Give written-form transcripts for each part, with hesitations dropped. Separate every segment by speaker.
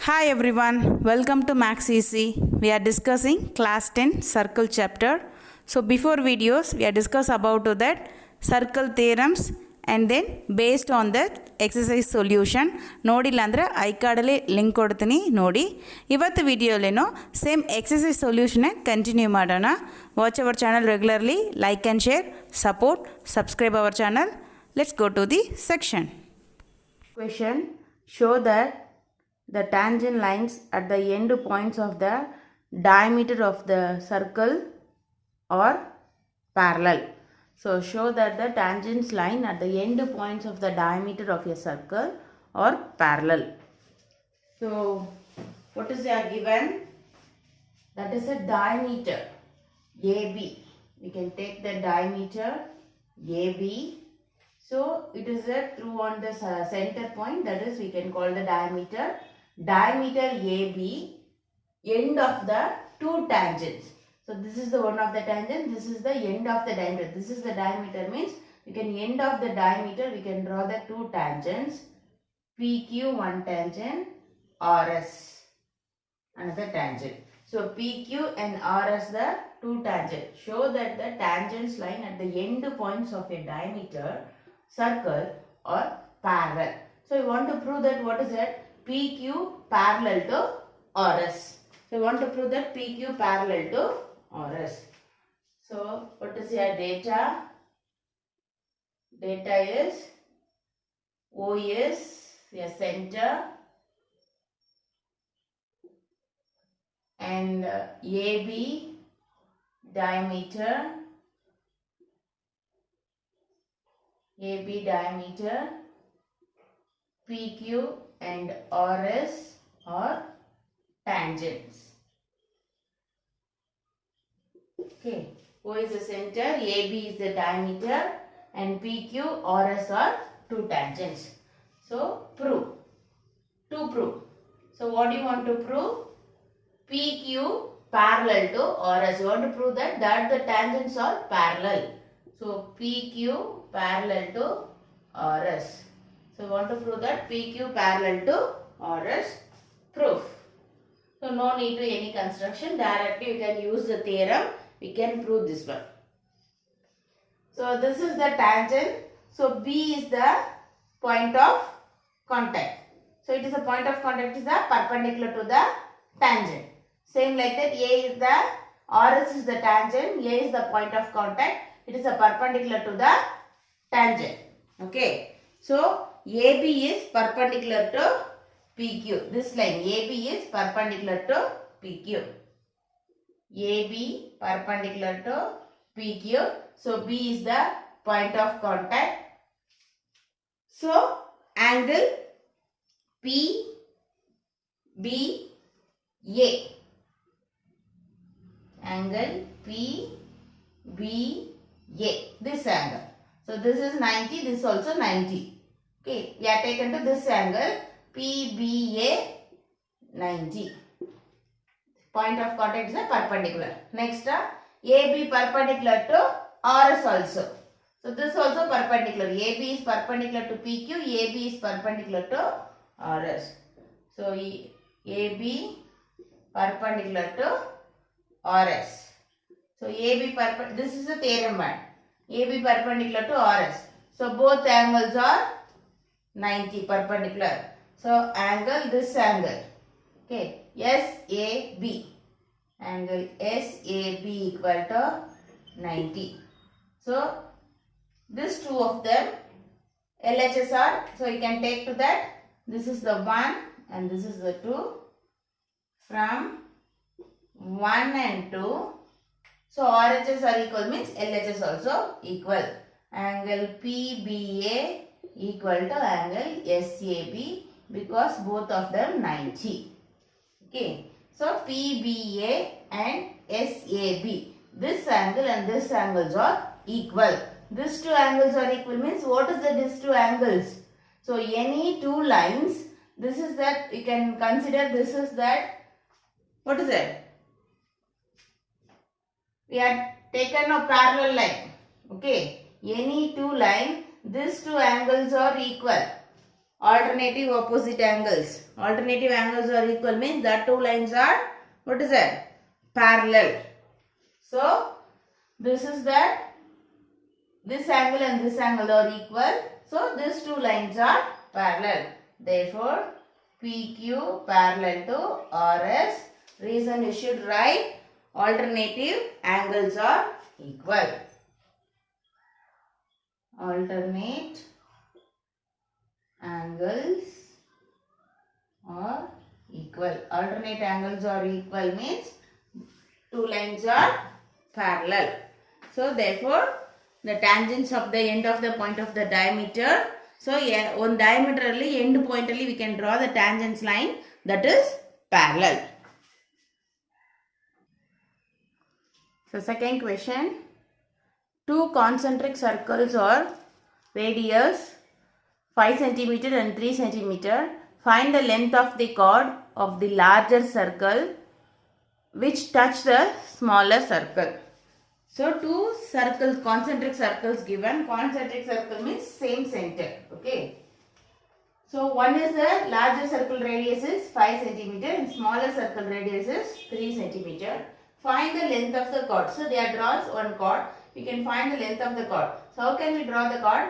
Speaker 1: Hi everyone, welcome to Max Easy. We are discussing class 10 circle chapter. So before videos we are discuss about that circle theorems and then based on that exercise solution ನೋಡಿಲ್ಲ ಅಂದ್ರೆ I ಕಾರ್ಡಲ್ಲಿ link ಕೊಡ್ತೀನಿ ನೋಡಿ. ಇವತ್ತು ವಿಡಿಯೋಲೇನೋ same exercise solution continue ಮಾಡೋಣ. Watch our channel regularly, like and share, support, subscribe our channel. Let's go to the section. Question: show that the tangent lines at the end points of the diameter of the circle are parallel. So show that the tangent line at the end points of the diameter of a circle are parallel. So what is there given? That is a diameter AB. We can take the diameter AB. So it is a through on the center point, that is we can call the diameter. Diameter AB, end of the two tangents. So this is the one of the tangent, this is the end of the diameter. This is the diameter means we can end of the diameter, we can draw the two tangents. PQ one tangent, RS another tangent. So PQ and RS the two tangents. Show that the tangents line at the end points of a diameter circle are parallel. So you want to prove that what is that? PQ parallel to RS. So you want to prove that PQ parallel to RS. So what is your data? Data is O is a center and AB diameter. AB diameter, PQ and RS are tangents. Okay, O is the center, AB is the diameter and PQ, RS are two tangents. So prove. To prove. So what do you want to prove? PQ parallel to RS. You want to prove that the tangents are parallel. So PQ parallel to RS. So we want to prove that PQ parallel to RS. Proof. So no need to any construction. Directly you can use the theorem. We can prove this one. So this is the tangent. So B is the point of contact. So it is a point of contact is the perpendicular to the tangent. Same like that, A is the RS is the tangent. A is the point of contact. It is a perpendicular to the tangent. Okay. So AB is perpendicular to PQ. This line AB is perpendicular to PQ. AB perpendicular to PQ. So B is the point of contact. So angle PBA. Angle PBA. This angle. So this is 90, this is also 90. Okay, we are taken to this angle PBA 90. Point of contact is a perpendicular. Next, AB perpendicular to RS also. So this also perpendicular. AB is perpendicular to PQ, AB is perpendicular to RS. So AB perpendicular to RS. So AB perpendicular, this is the theorem one. AB perpendicular to RS. So both angles are 90 perpendicular. So angle, this angle. Okay, SAB. Angle SAB equal to 90. So these two of them LHS are, so you can take to that. This is the 1 and this is the 2. From 1 and 2. So RHS are equal means LHS also equal. Angle PBA equal to angle SAB because both of them 90. Okay. So PBA and SAB. This angle and this angles are equal. These two angles are equal means what is these two angles? So any two lines, this is that you can consider, this is that, what is it? We have taken a parallel line. Okay. Any two line, these two angles are equal. Alternative opposite angles. Alternative angles are equal means that two lines are, what is that? Parallel. So this is that this angle and this angle are equal. So these two lines are parallel. Therefore PQ parallel to RS. Reason you should write alternative angles are equal. Alternate angles are equal. Alternate angles are equal means two lines are parallel. So therefore the tangents of the end of the point of the diameter. So on diametrally end pointally we can draw the tangents line that is parallel. So second question. Two concentric circles or radius 5 cm and 3 cm. Find the length of the chord of the larger circle which touch the smaller circle. So two circles, concentric circles given. Concentric circle means same center. Okay. So one is the larger circle radius is 5 cm and smaller circle radius is 3 cm. Find the length of the chord. So they are draws one chord. We can find the length of the chord. So how can we draw the chord?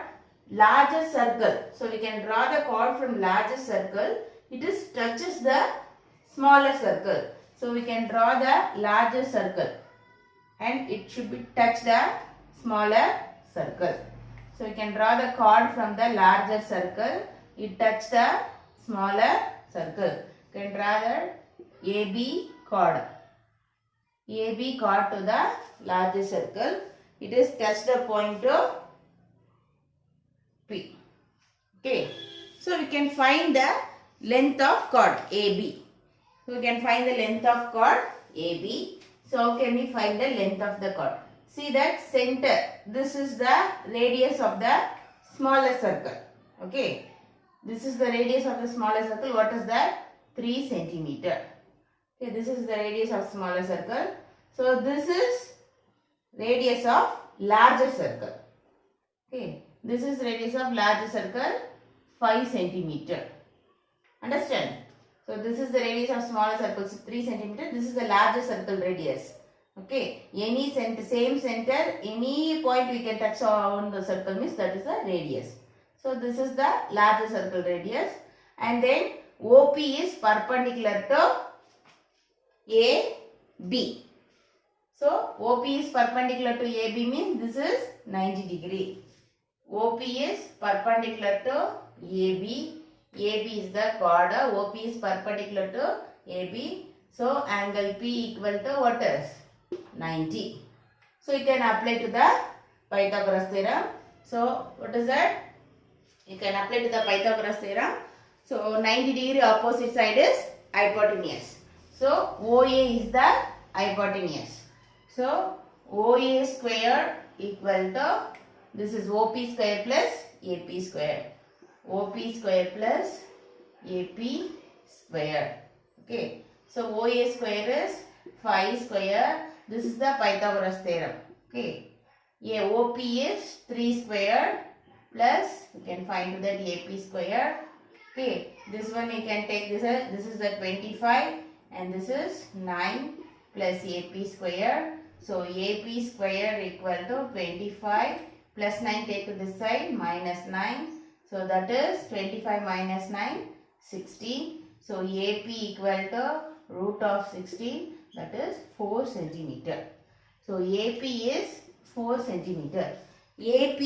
Speaker 1: Larger circle. So we can draw the chord from larger circle. It is touches the smaller circle. So we can draw the larger circle and it should be touch the smaller circle. So we can draw the chord from the larger circle. It touch the smaller circle. You can draw the AB chord. AB chord to the larger circle. It is touch the point of P. Okay. So we can find the length of chord AB. So we can find the length of chord AB. So how can we find the length of the chord? See that center. This is the radius of the smaller circle. Okay. This is the radius of the smaller circle. What is that? 3 cm. Okay. This is the radius of smaller circle. So this is radius of larger circle. Okay. This is radius of larger circle 5 cm. Understand? So this is the radius of smaller circle 3 cm. This is the larger circle radius. Okay. Any center, same center, any point we can touch on the circle means that is the radius. So this is the larger circle radius. And then OP is perpendicular to AB. So OP is perpendicular to AB means this is 90 degree. OP is perpendicular to AB. AB is the chord. OP is perpendicular to AB. So angle P equal to what is? 90. So you can apply to the Pythagoras theorem. So what is that? You can apply to the Pythagoras theorem. So 90 degree opposite side is hypotenuse. So OA is the hypotenuse. So OA square equal to, this is OP square plus AP square. OP square plus AP square. Okay. So OA square is 5 square. This is the Pythagoras theorem. Okay. Yeah, OP is 3 square plus, you can find that AP square. Okay. This one you can take this. This is the 25 and this is 9 plus AP square. So AP square equal to 25 plus 9 take to this side minus 9. So that is 25 minus 9, 16. So AP equal to root of 16, that is 4 centimeter. So AP is 4 centimeter. AP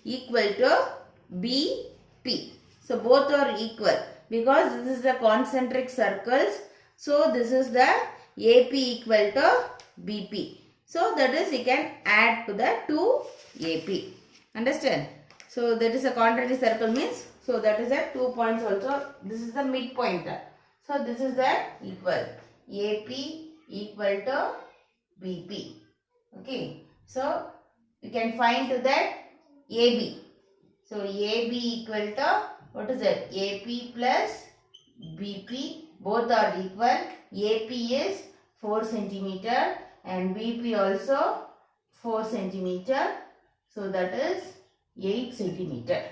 Speaker 1: equal to BP. So both are equal because this is the concentric circles. So this is the AP equal to BP. So that is you can add to the 2AP. Understand? So that is a contrary circle means, so that is at 2 points also. This is the midpoint. So this is that equal. AP equal to BP. Okay. So you can find to that AB. So AB equal to, what is that? AP plus BP. Both are equal. AP is 4 centimeter and BP also 4 centimeter. So that is 8 centimeter.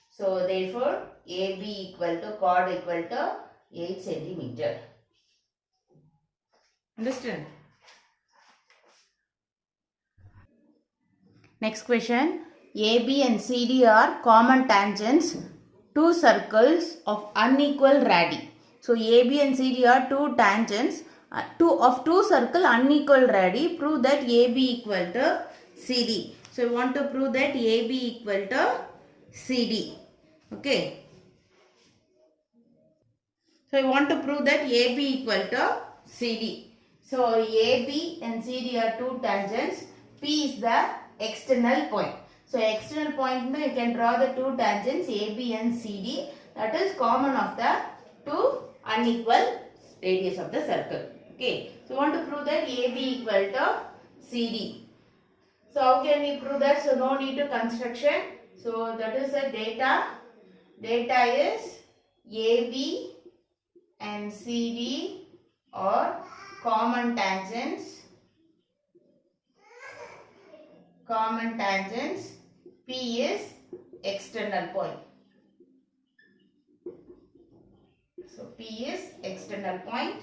Speaker 1: So therefore AB equal to chord equal to 8 centimeter. Understand? Next question. AB and CD are common tangents, two circles of unequal radii. So AB and CD are two tangents of two circle unequal radii. Prove that AB equal to CD. So we want to prove that AB equal to CD. Okay. So we want to prove that AB equal to CD. So AB and CD are two tangents. P is the external point. So external point you can draw the two tangents AB and CD. That is common of the two unequal radius of the circle. Okay. So we want to prove that AB equal to CD. So how can we prove that? So no need to construction. So that is the data. Data is AB and CD are common tangents. Common tangents. P is external point. So P is external point.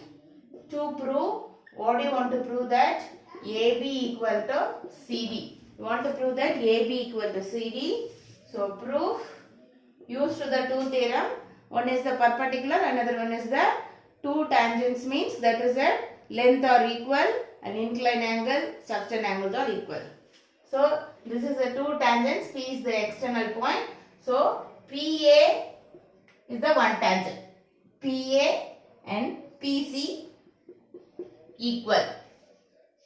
Speaker 1: To prove, what do you want to prove that? AB equal to CD. You want to prove that AB equal to CD. So proof, use to the two theorem. One is the perpendicular, another one is the two tangents, means that is a length are equal and inclined angle, subtend angles are equal. So this is the two tangents. P is the external point. So PA is the one tangent. PA and PC equal.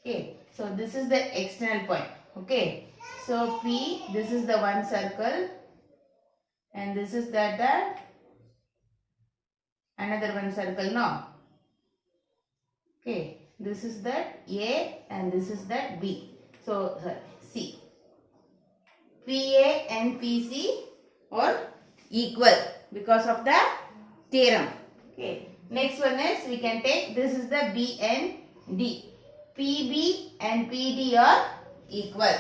Speaker 1: Okay. So this is the external point. Okay. So P, this is the one circle and this is the another one circle, no? Okay. This is that A and this is that B. So C. PA and PC are equal because of the theorem. Okay. Next one is we can take, this is the B and D. PB and PD are equal.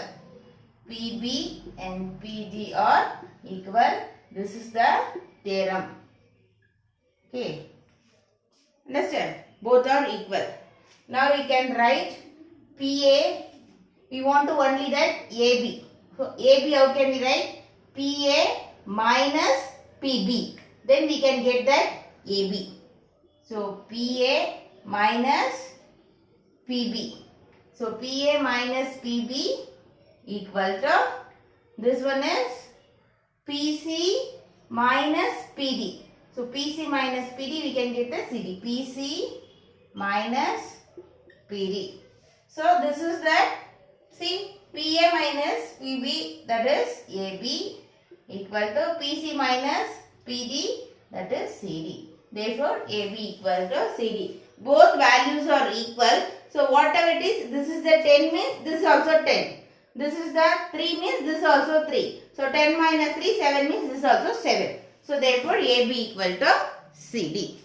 Speaker 1: PB and PD are equal. This is the theorem. Okay. Understand? Both are equal. Now we can write PA. We want to only that AB. So AB, how can we write? PA minus PB. Then we can get that AB. So PA minus PB. So PA minus PB equal to, this one is PC minus PD. So PC minus PD, we can get the CD. PC minus PD. So this is that, see, PA minus PB, that is AB, equal to PC minus PD, that is CD. Therefore AB equal to CD. Both values are equal. So whatever it is, this is the 10 means this is also 10. This is the 3 means this is also 3. So 10 minus 3, 7 means this is also 7. So therefore AB equal to CD.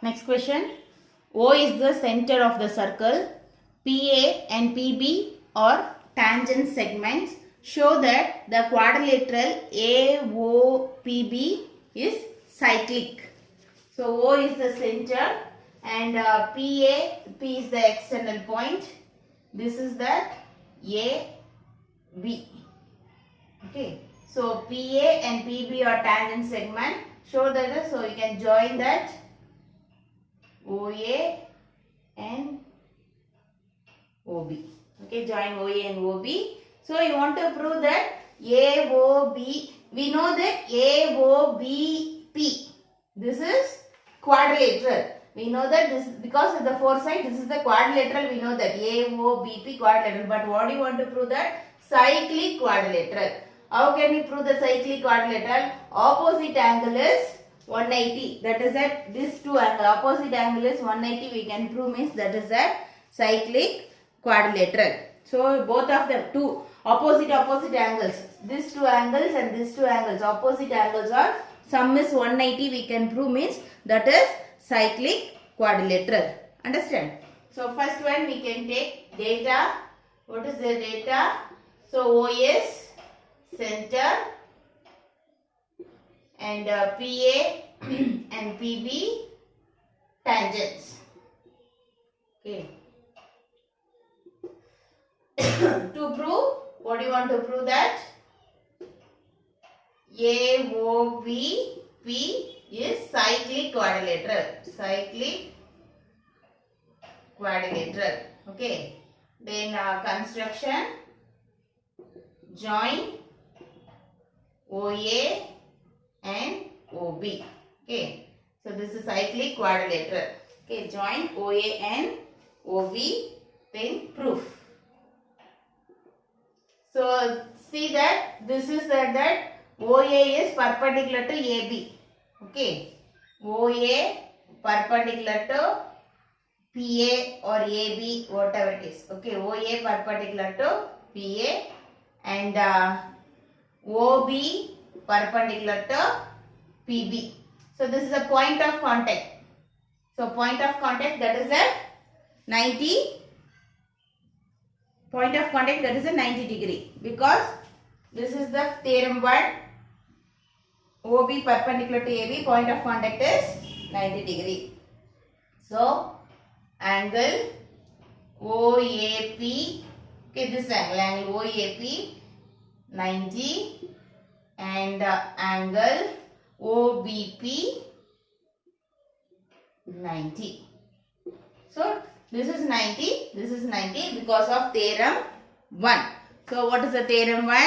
Speaker 1: Next question. O is the center of the circle. PA and PB are tangent segments. Show that the quadrilateral AOPB is cyclic. So O is the center and P is the external point. This is that AB. Okay. So PA and PB are tangent segment. Show that, so you can join that OA and OB. Okay, join OA and OB. So you want to prove that AOB, we know that AOBP, this is quadrilateral. We know that this, because of the four side, this is the quadrilateral, we know that AOBP quadrilateral. But what do you want to prove that? Cyclic quadrilateral. How can we prove the cyclic quadrilateral? Opposite angle is 180. That is that this two angle, opposite angle is 180. We can prove, means that is that cyclic quadrilateral. So both of them two opposite angles. These two angles and these two angles, opposite angles are sum is 180. We can prove, means that is cyclic quadrilateral. Understand? So first one we can take data. What is the data? So O is center and PA and PB tangents. Okay. To prove, what do you want to prove that? AOBP is cyclic quadrilateral. Cyclic quadrilateral. Okay. Then construction, join OA and OB. Okay. So this is cyclic quadrilateral. Okay. Join OA and OB. Then proof. So see that this is that OA is perpendicular to AB. Okay. OA perpendicular to PA or AB, whatever it is. Okay. OA perpendicular to PA and OB perpendicular to PB. So this is a point of contact. So point of contact, that is a 90. Point of contact, that is a 90 degree, because this is the theorem 1. OB perpendicular to AB, point of contact is 90 degree. So angle OAP, okay, this angle OAP 90 and angle OBP 90. So this is 90, this is 90 because of theorem 1. So what is the theorem 1?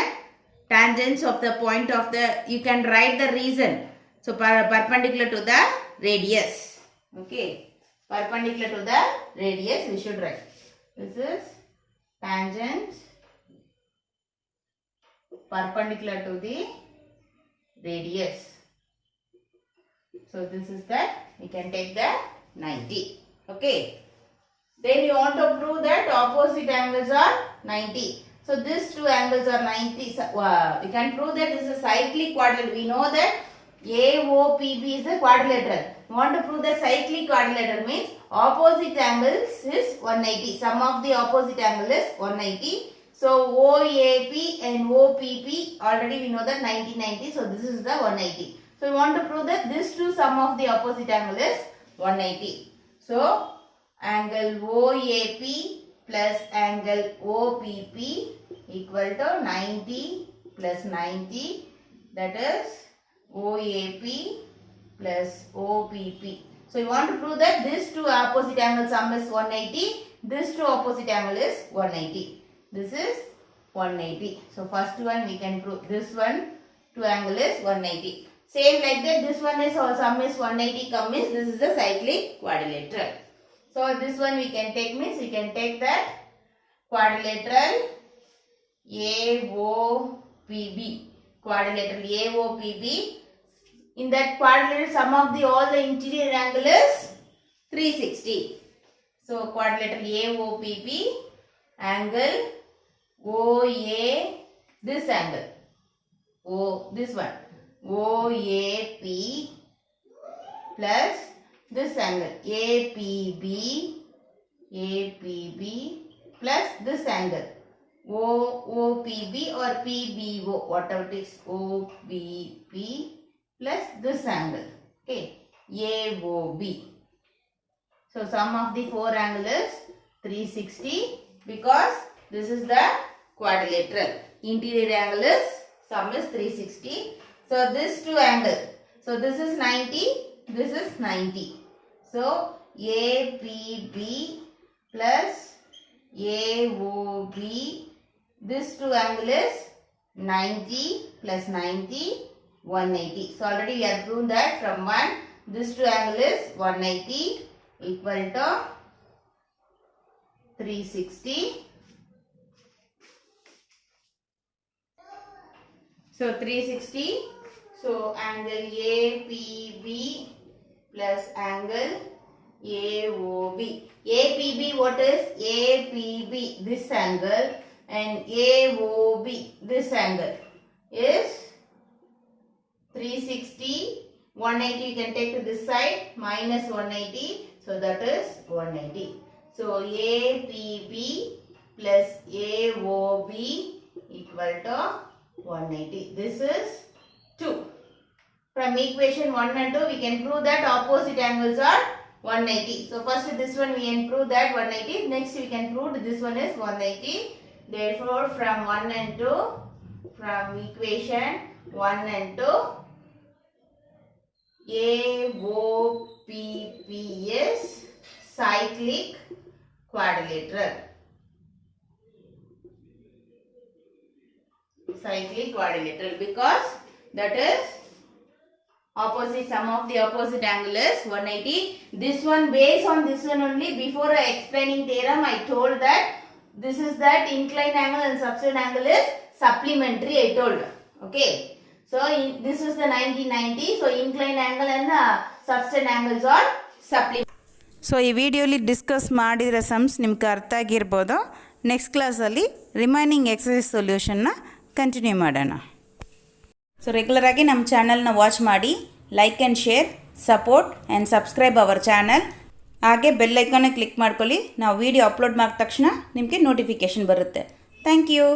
Speaker 1: Tangents of the point of the, you can write the reason. So perpendicular to the radius. Okay. Perpendicular to the radius we should write. This is tangent perpendicular to the radius. So this is that, we can take the 90. Okay. Then you want to prove that opposite angles are 90. So these two angles are 90. So, we can prove that this is a cyclic quadrilateral. We know that AOPB is a quadrilateral. We want to prove that cyclic quadrilateral means opposite angles is 180. Sum of the opposite angle is 180. So OAP and OPP, already we know that 90. So this is the 180. So we want to prove that this two sum of the opposite angle is 180. So angle OAP plus angle OPP equal to 90 plus 90, that is OAP plus OPP. So you want to prove that this two opposite angle sum is 180, this two opposite angle is 180. This is 180. So first one we can prove, this one two angle is 180. Same like that, this one is sum is 180 come means this is the cyclic quadrilateral. So this one we can take means we can take that quadrilateral AOPB. Quadrilateral AOPB. In that quadrilateral sum of the all the interior angle is 360. So quadrilateral AOPB angle OA, this angle this one OAP plus this angle APB plus this angle OPB or PBO, whatever it is, OBP plus this angle, okay, AOB. So sum of the four angles is 360 because this is the quadrilateral. Interior angle is sum is 360. So this two angle. So this is 90. This is 90. So APB plus AOB. This two angle is 90 plus 90, 180. So already we have proven that from 1. This two angle is 180 equal to 360. So 360. So angle APB plus angle AOB. APB, what is APB? This angle, and AOB, this angle is 360. 180 you can take to this side, minus 180. So that is 180. So APB plus AOB equal to 180. This is 2. From equation 1 and 2 we can prove that opposite angles are 180. So first this one we can prove that 180. Next we can prove this one is 180. Therefore from 1 and 2, from equation 1 and 2, AOPP is cyclic quadrilateral. Cyclic quadrilateral because that is opposite, sum of the opposite angle is 180. This one based on this one only, before explaining theorem I told that this is that inclined angle and subtend angle is supplementary I told. Okay. So this is the 90-90. So inclined angle and subtend angles are supplementary.
Speaker 2: So ಈ ವಿಡಿಯೋಲಿ discuss ಮಾಡಿರೋ sums ನಿಮ್ಗೆ ಅರ್ಥ ಆಗಿರ್ಬೋದು. Next ಕ್ಲಾಸಲ್ಲಿ remaining exercise ಸೊಲ್ಯೂಷನ್ನ continue ಮಾಡೋಣ. So ರೆಗ್ಯುಲರಾಗಿ ನಮ್ಮ ಚಾನಲ್ನ ವಾಚ್ ಮಾಡಿ, like and share, support and subscribe our channel. ಹಾಗೆ ಬೆಲ್ ಐಕಾನ್ನ ಕ್ಲಿಕ್ ಮಾಡ್ಕೊಳ್ಳಿ. ನಾವು ವಿಡಿಯೋ ಅಪ್ಲೋಡ್ ಮಾಡಿದ ತಕ್ಷಣ ನಿಮಗೆ ನೋಟಿಫಿಕೇಷನ್ ಬರುತ್ತೆ. Thank you.